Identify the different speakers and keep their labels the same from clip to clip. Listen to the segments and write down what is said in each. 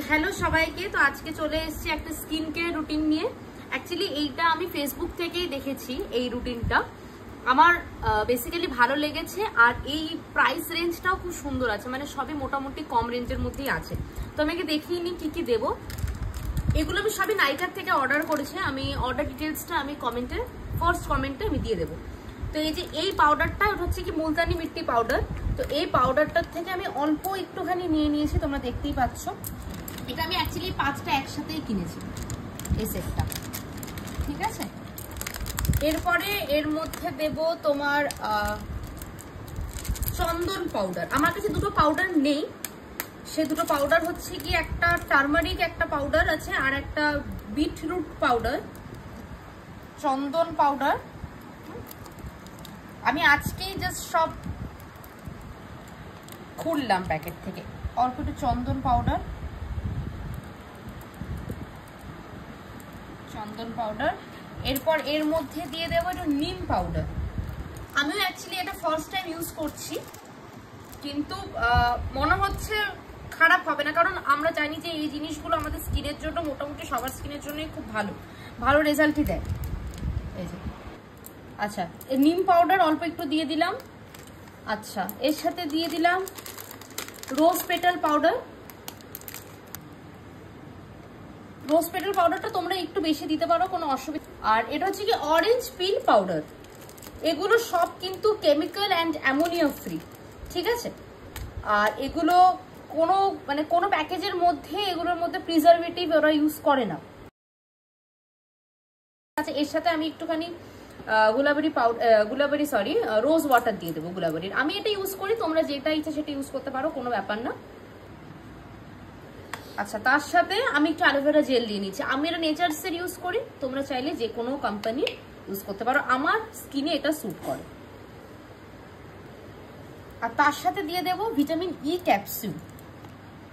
Speaker 1: Hello সবাইকে, তো আজকে চলে এসেছি একটা স্কিন কেয়ার রুটিন নিয়ে। অ্যাকচুয়ালি এইটা আমি ফেসবুক থেকেই দেখেছি, এই রুটিনটা আমার বেসিক্যালি ভালো লেগেছে। আর এই প্রাইস রেঞ্জটাও খুব সুন্দর আছে, মানে সবই মোটামুটি কম রেঞ্জের মধ্যেই আছে। তো আমাকে দেখিয়ে নিই কি কি দেবো। এগুলো আমি সবই নাইকার থেকে অর্ডার করেছি। আমি অর্ডার ডিটেলসটা আমি ফার্স্ট কমেন্টে আমি দিয়ে দেবো। তো এই যে এই পাউডারটা, ওটা হচ্ছে কি মুলতানি মিট্টি পাউডার। তো এই পাউডারটার থেকে আমি অল্প একটুখানি নিয়ে নিয়েছি, তোমরা দেখতেই পাচ্ছ। এটা আমি অ্যাকচুয়ালি 5টা একসাথেই কিনেছি, এই সেটটা, ঠিক আছে। এরপরে এর মধ্যে দেব তোমার চন্দন পাউডার। আমার কাছে দুটো পাউডার নেই, সে দুটো পাউডার হচ্ছে কি একটা টারমারিক একটা পাউডার আছে, আর একটা বিটরুট পাউডার। চন্দন পাউডার আমি আজকেই জাস্ট সব খুললাম প্যাকেট থেকে। অল্প একটু চন্দন পাউডার, এরপর এর মধ্যে দিয়ে দেবো একটু নিম পাউডার। আমিও অ্যাকচুয়ালি এটা ফার্স্ট টাইম ইউজ করছি, কিন্তু মনে হচ্ছে খারাপ হবে না, কারণ আমরা জানি যে এই জিনিসগুলো আমাদের স্কিনের জন্য, মোটামুটি সবার স্কিনের জন্যই খুব ভালো রেজাল্টই দেয়। এই যে আচ্ছা, এই নিম পাউডার অল্প একটু দিয়ে দিলাম। আচ্ছা, এর সাথে দিয়ে দিলাম রোজ পেটাল পাউডার। রোজ পেটাল পাউডারটা তোমরা একটু বেশি দিতে পারো, কোনো অসুবিধা। আর এটা হচ্ছে কি অরেঞ্জ পিল পাউডার। এগুলো সব কিন্তু কেমিক্যাল অ্যান্ড অ্যামোনিয়া ফ্রি, ঠিক আছে। আর এগুলো কোনো প্যাকেজের মধ্যে, এগুলোর মধ্যে প্রিজারভেটিভ ওরা ইউজ করে না। আচ্ছা, এর সাথে আমি একটুখানি রোজ ওয়াটার দিয়ে দেবো গুলাবরির। আমি এটা ইউজ করি, তোমরা যেটা ইচ্ছা সেটা ইউজ করতে পারো, কোনো ব্যাপার না। আচ্ছা, তার সাথে আমি একটু অ্যালোভেরা জেল দিয়ে নিচ্ছি। আমি এটা নেচারসের ইউজ করি, তোমরা চাইলে যে কোনো কোম্পানি ইউজ করতে পারো, আমার স্কিনে এটা স্যুট করে। আর তার সাথে দিয়ে দেব ভিটামিন ই ক্যাপসুল।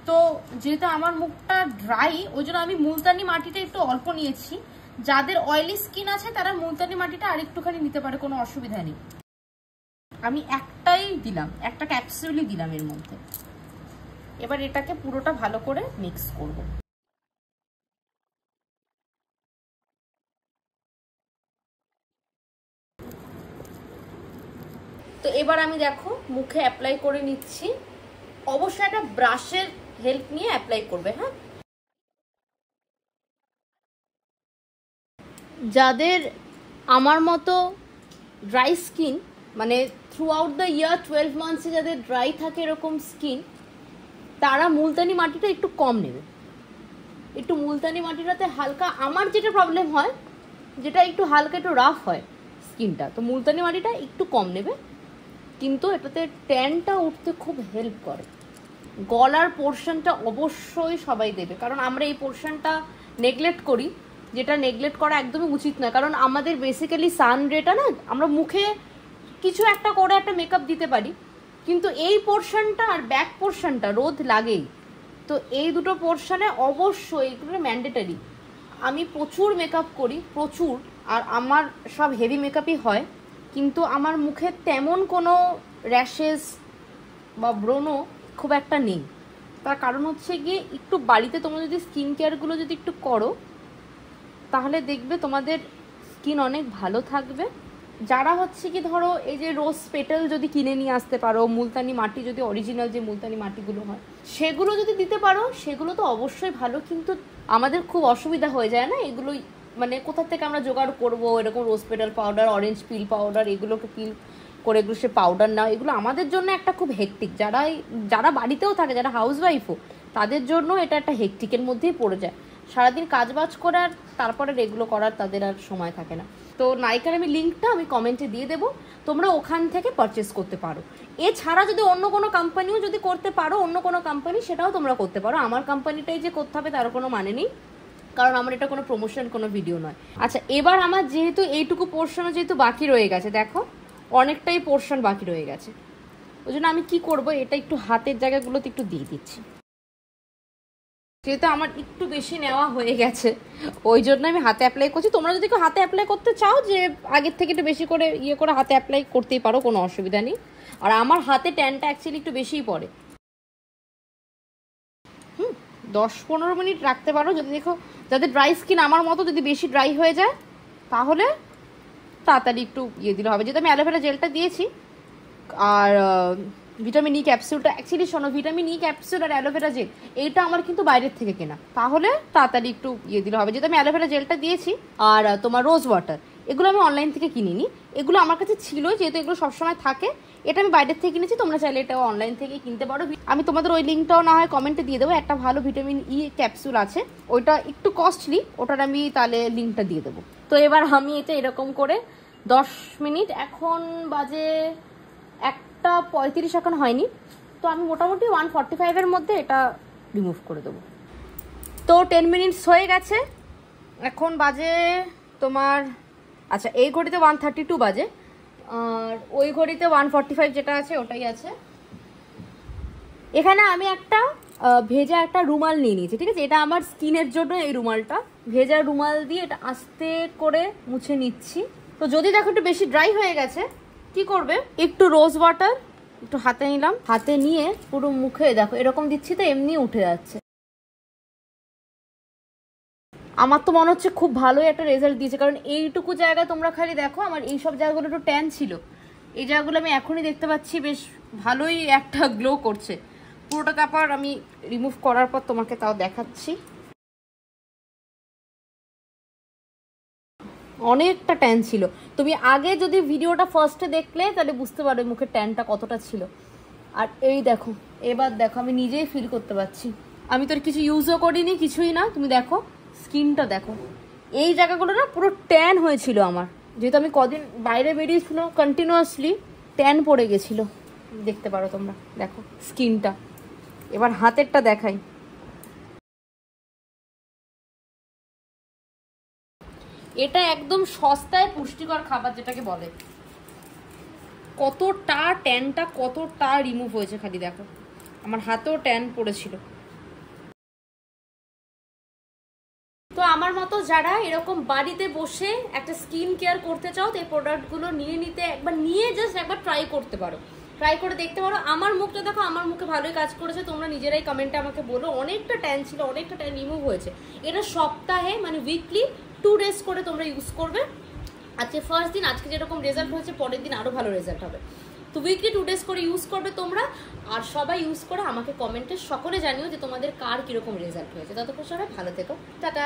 Speaker 1: তো যেহেতু আমার মুখটা ড্রাই, ওই জন্য আমি মুলতানি মাটিটা একটু অল্প নিয়েছি। যাদের অয়েলি স্কিন আছে তারা মুলতানি মাটিটা আর একটুখানি নিতে পারে, কোনো অসুবিধা নেই। আমি একটাই দিলাম, একটা ক্যাপসুলই দিলাম এর মধ্যে। এবার এটাকে পুরোটা ভালো করে মিক্স করব। তো এবার আমি দেখো মুখে অ্যাপ্লাই করে নিচ্ছি। অবশ্যই একটা ব্রাশের হেল্প নিয়ে অ্যাপ্লাই করবে, হ্যাঁ। যাদের আমার মতো ড্রাই স্কিন, মানে থ্রু আউট দ্য ইয়ার 12 মান্থসে যাদের ড্রাই থাকে এরকম স্কিন, তারা মুলতানি মাটিটা একটু কম নেবে। একটু মুলতানি মাটিটাতে হালকা, আমার যেটা প্রবলেম হয়, যেটা একটু হালকা একটু রাফ হয় স্কিনটা, তো মুলতানি মাটিটা একটু কম নেবে। কিন্তু এটাতে ট্যানটা উঠতে খুব হেল্প করে। গলার পোর্শনটা অবশ্যই সবাই দেবে, কারণ আমরা এই পোর্শনটা নেগলেক্ট করি, যেটা নেগলেক্ট করা একদমই উচিত নয়। কারণ আমাদের বেসিক্যালি সান রেটা না, আমরা মুখে কিছু একটা করে একটা মেকআপ দিতে পারি, কিন্তু এই পোর্শনটা আর ব্যাক পোর্শনটা রোদ লাগেই। তো এই দুটো পোর্শনে অবশ্যই এগুলো ম্যান্ডেটারি। আমি প্রচুর মেকআপ করি, প্রচুর, আর আমার সব হেভি মেকআপই হয়, কিন্তু আমার মুখে তেমন কোনো র্যাশেস বা ব্রণ খুব একটা নেই। তার কারণ হচ্ছে গিয়ে একটু বাড়িতে তোমরা যদি স্কিন কেয়ারগুলো যদি একটু করো, তাহলে দেখবে তোমাদের স্কিন অনেক ভালো থাকবে। যারা হচ্ছে কি ধরো এই যে রোজ পেটাল যদি কিনে নিয়ে আসতে পারো, মুলতানি মাটি যদি অরিজিনাল যে মুলতানি মাটিগুলো হয় সেগুলো যদি দিতে পারো, সেগুলো তো অবশ্যই ভালো। কিন্তু আমাদের খুব অসুবিধা হয়ে যায় না এগুলোই, মানে কোথা থেকে আমরা জোগাড় করবো এরকম rose petal powder, orange peel powder, এগুলোকে পিল করে এগুলো সে পাউডার না, এগুলো আমাদের জন্য একটা খুব হেকটিক। যারা বাড়িতেও থাকে, যারা হাউস ওয়াইফও, তাদের জন্য এটা একটা হেকটিকের মধ্যেই পড়ে যায়। সারাদিন কাজবাজ করার তারপরে এগুলো করার তাদের আর সময় থাকে না। তো নাইকার আমি লিঙ্কটা আমি কমেন্টে দিয়ে দেবো, তোমরা ওখান থেকে পারচেস করতে পারো। এছাড়া যদি অন্য কোনো কোম্পানিও যদি করতে পারো, অন্য কোনো কোম্পানি, সেটাও তোমরা করতে পারো। আমার কোম্পানিটাই যে করতে হবে তার কোনো মানে নেই, কারণ আমার এটা কোনো প্রমোশন, কোনো ভিডিও নয়। আচ্ছা, এবার আমার যেহেতু এইটুকু পোর্শনও যেহেতু বাকি রয়ে গেছে, দেখো অনেকটাই পোর্শন বাকি রয়ে গেছে, ওই জন্য আমি কি করব, এটা একটু হাতের জায়গাগুলোতে একটু দিয়ে দিচ্ছি। যেহেতু আমার একটু বেশি নেওয়া হয়ে গেছে, ওই জন্য আমি হাতে অ্যাপ্লাই করছি। তোমরা যদি কেউ হাতে অ্যাপ্লাই করতে চাও, যে আগের থেকে একটু বেশি করে করে হাতে অ্যাপ্লাই করতেই পারো, কোনো অসুবিধা নেই। আর আমার হাতে ট্যানটা অ্যাকচুয়ালি একটু বেশিই পড়ে। 10-15 মিনিট রাখতে পারো। যদি দেখো যাদের ড্রাই স্কিন আমার মতো যদি বেশি ড্রাই হয়ে যায় তাহলে তাড়াতাড়ি একটু দিলে হবে। যেহেতু আমি অ্যালোভেরা জেলটা দিয়েছি আর ভিটামিন ই ক্যাপসুলটা, অ্যাকচুয়ালি শোনো, ভিটামিন ই ক্যাপসুল আর অ্যালোভেরা জেল এইটা আমার কিন্তু বাইরের থেকে কেনা, তাহলে তাড়াতাড়ি একটু দিলে হবে। যেহেতু আমি অ্যালোভেরা জেলটা দিয়েছি আর তোমার রোজ ওয়াটার, এগুলো আমি অনলাইন থেকে কিনিনি, এগুলো আমার কাছে ছিল, যেহেতু এগুলো সবসময় থাকে। এটা আমি বাইরের থেকে কিনেছি, তোমরা চাইলে এটাও অনলাইন থেকে কিনতে পারো। আমি তোমাদের ওই লিঙ্কটাও না হয় কমেন্টে দিয়ে দেবো। একটা ভালো ভিটামিন ই ক্যাপসুল আছে, ওইটা একটু কস্টলি, ওটার আমি তাহলে লিঙ্কটা দিয়ে দেবো। তো এবার আমি এটা এরকম করে 10 মিনিট, এখন বাজে 1:35 এখন হয়নি, তো আমি মোটামুটি 145-এর মধ্যে এটা রিমুভ করে দেবো। তো 10 মিনিটস হয়ে গেছে, এখন বাজে তোমার, আচ্ছা এই ঘড়িতে 1:32 বাজে, আর ওই ঘড়িতে 1:45 যেটা আছে ওটাই আছে। এখানে আমি একটা ভেজা একটা রুমাল নিয়ে নিয়েছি, ঠিক আছে? এটা আমার স্কিনের জন্য, এই রুমালটা ভেজা রুমাল দিয়ে এটা আস্তে করে মুছে নিচ্ছি। তো যদি দেখো একটু বেশি ড্রাই হয়ে গেছে, কি করবে, একটু রোজ ওয়াটার একটু হাতে নিলাম, হাতে নিয়ে পুরো মুখে দেখো এরকম দিচ্ছি, তো এমনি উঠে যাচ্ছে। আমার তো মনে হচ্ছে খুব ভালোই একটা রেজাল্ট দিয়েছে, কারণ এইটুকু জায়গা তোমরা খালি দেখো, আমার এই সব জায়গাগুলো একটু ট্যান ছিল, এই জায়গাগুলো আমি এখনই দেখতে পাচ্ছি বেশ ভালোই একটা গ্লো করছে। পুরোটা তারপর আমি রিমুভ করার পর তোমাকে তাও দেখাচ্ছি। অনেকটা ট্যান ছিল, তুমি আগে যদি ভিডিওটা ফার্স্টে দেখলে তাহলে বুঝতে পারবে মুখের ট্যানটা কতটা ছিল। আর এই দেখো, এবার দেখো আমি নিজেই ফিল করতে পারছি, আমি তোর কিছু ইউজও করিনি, কিছুই না। তুমি দেখো স্কিনটা দেখো, এই জায়গাগুলো না পুরো ট্যান হয়েছিল আমার, যেহেতু আমি কদিন বাইরে বেরিয়েছিলাম কন্টিনিউয়াসলি, ট্যান পড়ে গেছিল। দেখতে পারো তোমরা, দেখো স্কিনটা। এবার হাতেরটা দেখাই, এটা একদম সস্তায় পুষ্টিকর খাবার যেটাকে বলে। কতটা ট্যানটা কতটা রিমুভ হয়েছে খালি দেখো, আমার হাতেও ট্যান পড়েছিল। তো আমার মতো যারা এরকম বাড়িতে বসে একটা স্কিন কেয়ার করতে চাও, তো এই প্রোডাক্টগুলো নিয়ে নিতে একবার, নিয়ে জাস্ট একবার ট্রাই করতে পারো, ট্রাই করে দেখতে পারো। আমার মুখটা দেখো, আমার মুখে ভালোই কাজ করেছে, তোমরা নিজেরাই কমেন্টে আমাকে বলো। অনেকটা ট্যান ছিল, অনেকটা ট্যান রিমুভ হয়েছে। এটা সপ্তাহে মানে উইকলি 2 ডেজ করে তোমরা ইউজ করবে। আজকে ফার্স্ট দিন, আজকে যেরকম রেজাল্ট হয়েছে পরের দিন আরও ভালো রেজাল্ট হবে। তো উইকলি 2 ডেজ করে ইউজ করবে তোমরা, আর সবাই ইউজ করে আমাকে কমেন্টে সকলে জানিও যে তোমাদের কার কীরকম রেজাল্ট হয়েছে। ততক্ষণ সবাই ভালো থেকো, টাটা।